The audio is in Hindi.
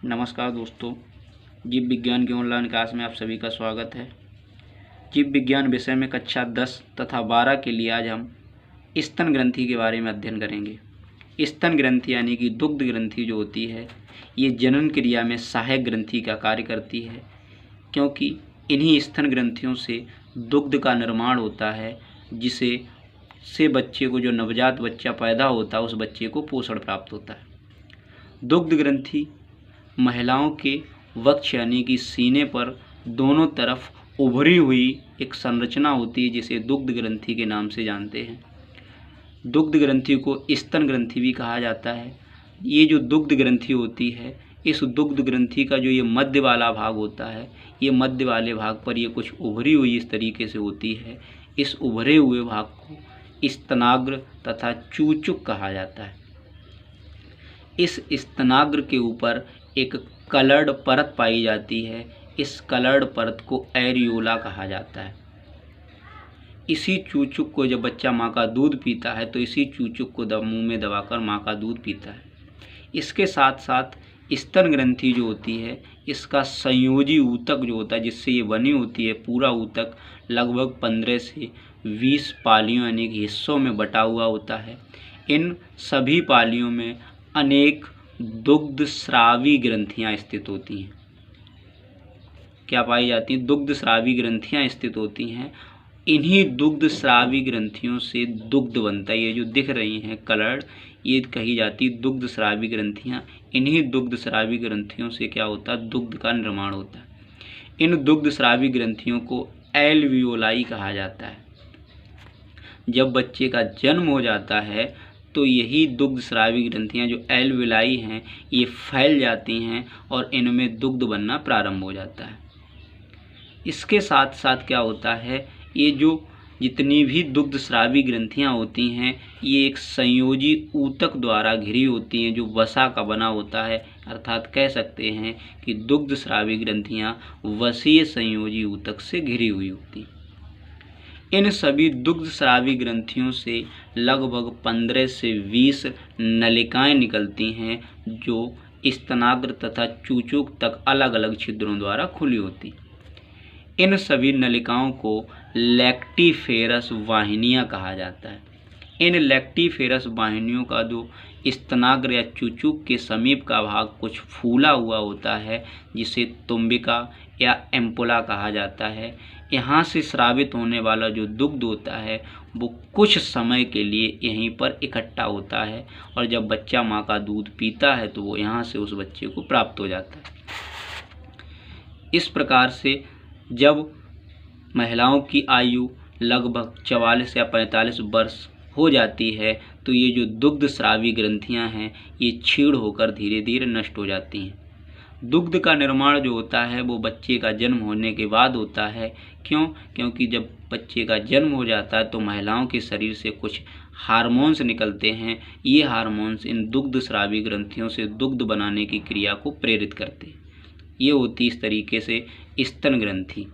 नमस्कार दोस्तों, जीव विज्ञान के ऑनलाइन क्लास में आप सभी का स्वागत है। जीव विज्ञान विषय में कक्षा 10 तथा 12 के लिए आज हम स्तन ग्रंथि के बारे में अध्ययन करेंगे। स्तन ग्रंथि यानी कि दुग्ध ग्रंथि जो होती है, ये जनन क्रिया में सहायक ग्रंथि का कार्य करती है, क्योंकि इन्हीं स्तन ग्रंथियों से दुग्ध का निर्माण होता है, जिसे बच्चे को, जो नवजात बच्चा पैदा होता है, उस बच्चे को पोषण प्राप्त होता है। दुग्ध ग्रंथि महिलाओं के वक्ष यानी कि सीने पर दोनों तरफ उभरी हुई एक संरचना होती है, जिसे दुग्ध ग्रंथि के नाम से जानते हैं। दुग्ध ग्रंथि को स्तन ग्रंथि भी कहा जाता है। ये जो दुग्ध ग्रंथि होती है, इस दुग्ध ग्रंथि का जो ये मध्य वाला भाग होता है, ये मध्य वाले भाग पर ये कुछ उभरी हुई इस तरीके से होती है। इस उभरे हुए भाग को स्तनाग्र तथा चूचुक कहा जाता है। इस स्तनाग्र के ऊपर एक कलर्ड परत पाई जाती है। इस कलर्ड परत को एरियोला कहा जाता है। इसी चूचुक को जब बच्चा माँ का दूध पीता है, तो इसी चूचुक को मुंह में दबाकर माँ का दूध पीता है। इसके साथ साथ स्तन ग्रंथि जो होती है, इसका संयोजी ऊतक जो होता है, जिससे ये बनी होती है, पूरा ऊतक लगभग 15 से 20 पालियों यानी कि हिस्सों में बटा हुआ होता है। इन सभी पालियों में अनेक दुग्ध स्रावी ग्रंथियां स्थित होती हैं। क्या पाई जाती हैं? दुग्ध स्रावी ग्रंथियां स्थित होती हैं। इन्हीं दुग्ध स्रावी ग्रंथियों से दुग्ध बनता है। ये जो दिख रही हैं कलर्ड, ये कही जाती है दुग्ध स्रावी ग्रंथियां। इन्हीं दुग्ध स्रावी ग्रंथियों से क्या होता है? दुग्ध का निर्माण होता है। इन दुग्ध स्रावी ग्रंथियों को एल्वियोलाई कहा जाता है। जब बच्चे का जन्म हो जाता है, तो यही दुग्ध स्रावी ग्रंथियां जो एल्वियोलाई हैं, ये फैल जाती हैं और इनमें दुग्ध बनना प्रारंभ हो जाता है। इसके साथ साथ क्या होता है, ये जो जितनी भी दुग्ध स्रावी ग्रंथियां होती हैं, ये एक संयोजी ऊतक द्वारा घिरी होती हैं, जो वसा का बना होता है। अर्थात कह सकते हैं कि दुग्ध स्रावी ग्रंथियां वसीय संयोजी ऊतक से घिरी हुई होती हैं। इन सभी दुग्ध स्रावी ग्रंथियों से लगभग 15 से 20 नलिकाएं निकलती हैं, जो स्तनाग्र तथा चूचुक तक अलग अलग छिद्रों द्वारा खुली होती। इन सभी नलिकाओं को लैक्टिफेरस वाहिनियां कहा जाता है। इन लैक्टिफेरस वाहिनियों का जो स्तनाग्र या चूचुक के समीप का भाग कुछ फूला हुआ होता है, जिसे तुम्बिका या एम्पुला कहा जाता है। यहाँ से स्रावित होने वाला जो दुग्ध होता है, वो कुछ समय के लिए यहीं पर इकट्ठा होता है, और जब बच्चा माँ का दूध पीता है, तो वो यहाँ से उस बच्चे को प्राप्त हो जाता है। इस प्रकार से जब महिलाओं की आयु लगभग 44 या 45 वर्ष हो जाती है, तो ये जो दुग्ध स्रावी ग्रंथियां हैं, ये क्षीण होकर धीरे धीरे नष्ट हो जाती हैं। दुग्ध का निर्माण जो होता है, वो बच्चे का जन्म होने के बाद होता है। क्यों? क्योंकि जब बच्चे का जन्म हो जाता है, तो महिलाओं के शरीर से कुछ हार्मोन्स निकलते हैं। ये हार्मोन्स इन दुग्ध स्रावी ग्रंथियों से दुग्ध बनाने की क्रिया को प्रेरित करते हैं। ये होती इस तरीके से स्तन ग्रंथि।